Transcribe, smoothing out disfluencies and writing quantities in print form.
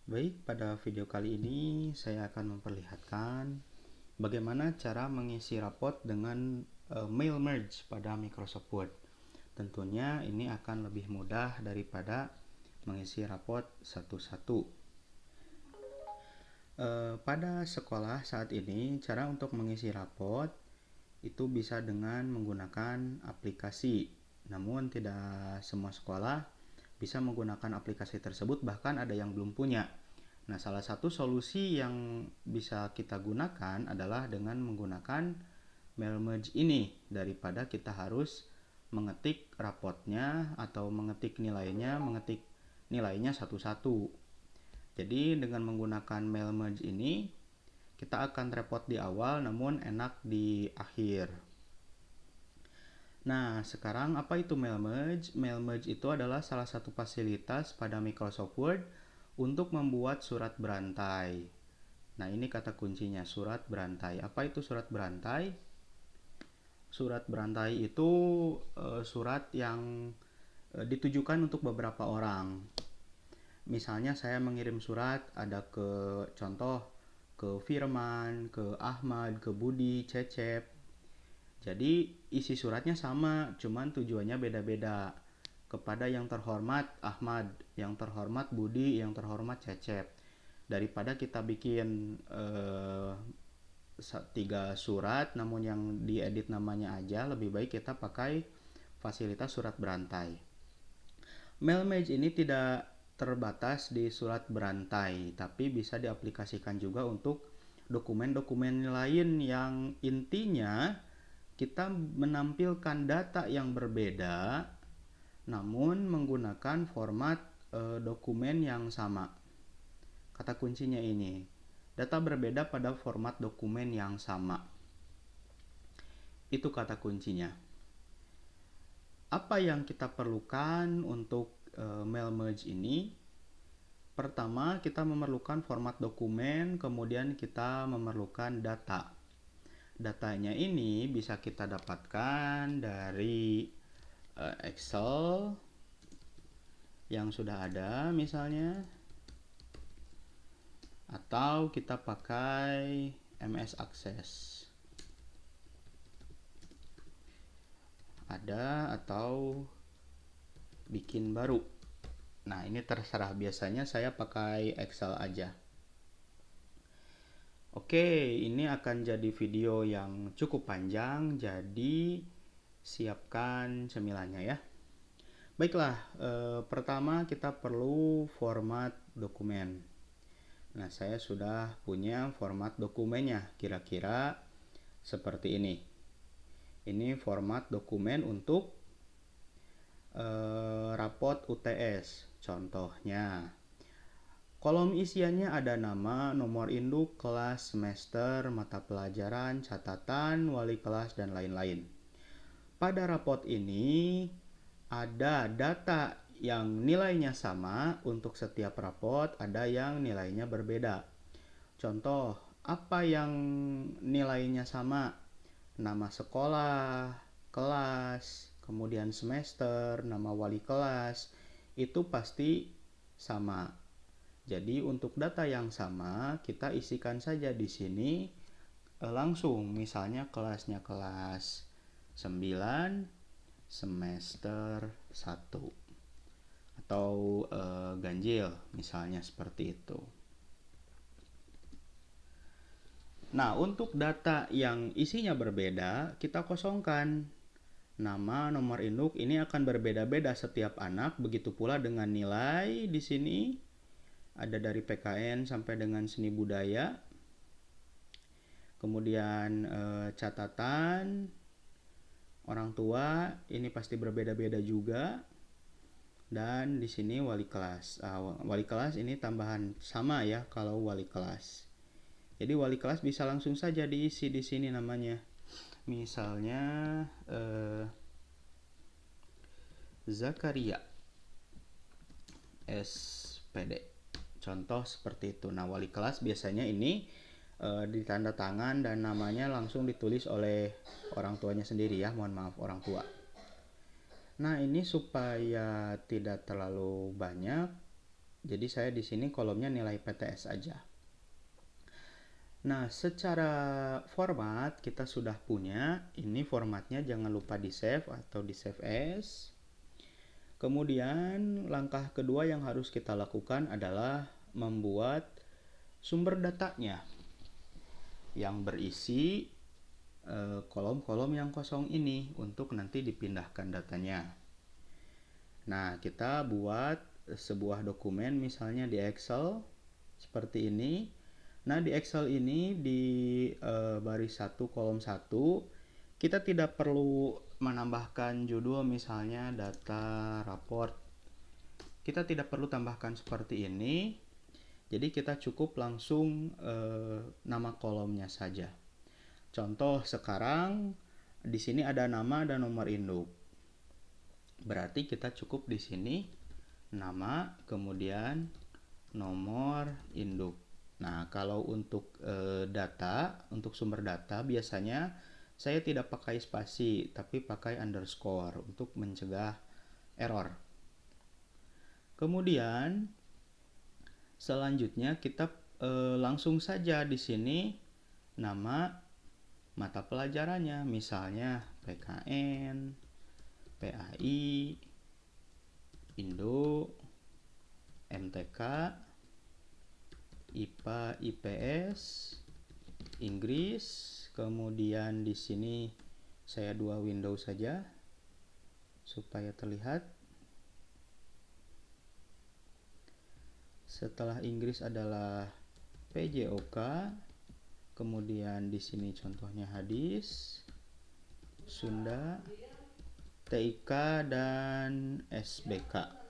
Baik, pada video kali ini saya akan memperlihatkan bagaimana cara mengisi rapot dengan mail merge pada Microsoft Word. Tentunya ini akan lebih mudah daripada mengisi rapot satu-satu. Pada sekolah saat ini, cara untuk mengisi rapot itu bisa dengan menggunakan aplikasi. Namun tidak semua sekolah bisa menggunakan aplikasi tersebut, bahkan ada yang belum punya. Nah, salah satu solusi yang bisa kita gunakan adalah dengan menggunakan mail merge ini, daripada kita harus mengetik rapotnya atau mengetik nilainya satu-satu. Jadi dengan menggunakan mail merge ini, kita akan repot di awal namun enak di akhir. Nah, sekarang apa itu mail merge? Mail merge itu adalah salah satu fasilitas pada Microsoft Word untuk membuat surat berantai. Nah, ini kata kuncinya, surat berantai. Apa itu surat berantai? Surat berantai itu surat yang ditujukan untuk beberapa orang. Misalnya saya mengirim surat ada ke Firman, ke Ahmad, ke Budi, Cecep. Jadi isi suratnya sama, cuman tujuannya beda-beda. Kepada yang terhormat Ahmad, yang terhormat Budi, yang terhormat Cecep. Daripada kita bikin 3 surat namun yang diedit namanya aja, lebih baik kita pakai fasilitas surat berantai. Mail merge ini tidak terbatas di surat berantai, tapi bisa diaplikasikan juga untuk dokumen-dokumen lain yang intinya kita menampilkan data yang berbeda namun menggunakan format dokumen yang sama. Kata kuncinya ini, data berbeda pada format dokumen yang sama. Itu kata kuncinya. Apa yang kita perlukan untuk mail merge ini? Pertama, kita memerlukan format dokumen, kemudian kita memerlukan data. Datanya ini bisa kita dapatkan dari Excel yang sudah ada misalnya, atau kita pakai MS Access. Ada atau bikin baru. Nah, ini terserah, biasanya saya pakai Excel aja. Oke, ini akan jadi video yang cukup panjang, jadi siapkan cemilannya ya. Baiklah, pertama kita perlu format dokumen. Nah, saya sudah punya format dokumennya, kira-kira seperti ini. Ini format dokumen untuk rapot UTS. Contohnya, kolom isiannya ada nama, nomor induk, kelas, semester, mata pelajaran, catatan, wali kelas, dan lain-lain. Pada rapot ini ada data yang nilainya sama untuk setiap rapot, ada yang nilainya berbeda. Contoh, apa yang nilainya sama? Nama sekolah, kelas, kemudian semester, nama wali kelas, itu pasti sama. Jadi untuk data yang sama, kita isikan saja di sini langsung. Misalnya kelasnya kelas 9, semester 1. Atau ganjil, misalnya seperti itu. Nah, untuk data yang isinya berbeda, kita kosongkan. Nama, nomor induk ini akan berbeda-beda setiap anak, begitu pula dengan nilai di sini. Ada dari PKN sampai dengan seni budaya. Kemudian catatan orang tua ini pasti berbeda-beda juga. Dan di sini wali kelas. Wali kelas ini tambahan sama ya kalau wali kelas. Jadi wali kelas bisa langsung saja diisi di sini namanya. Misalnya Zakaria SPD. Contoh seperti itu. Nah, wali kelas biasanya ini ditanda tangan dan namanya langsung ditulis oleh orang tuanya sendiri ya. Mohon maaf, orang tua. Nah, ini supaya tidak terlalu banyak, Jadi saya di sini kolomnya nilai PTS aja. Nah, secara format kita sudah punya. Ini formatnya jangan lupa di save atau di save as. Kemudian langkah kedua yang harus kita lakukan adalah membuat sumber datanya yang berisi kolom-kolom yang kosong ini untuk nanti dipindahkan datanya. Nah, kita buat sebuah dokumen misalnya di Excel seperti ini. Nah, di Excel ini di baris 1 kolom 1 kita tidak perlu menambahkan judul misalnya data raport. Kita tidak perlu tambahkan seperti ini. Jadi kita cukup langsung nama kolomnya saja. Contoh sekarang di sini ada nama dan nomor induk. Berarti kita cukup di sini nama kemudian nomor induk. Nah, kalau untuk data, untuk sumber data biasanya saya tidak pakai spasi tapi pakai underscore untuk mencegah error. Kemudian selanjutnya kita langsung saja di sini nama mata pelajarannya, misalnya PKN, PAI, Indo, MTK, IPA, IPS, Inggris. Kemudian di sini saya 2 window saja supaya terlihat. Setelah Inggris adalah PJOK. Kemudian di sini contohnya hadis, Sunda, TIK dan SBK.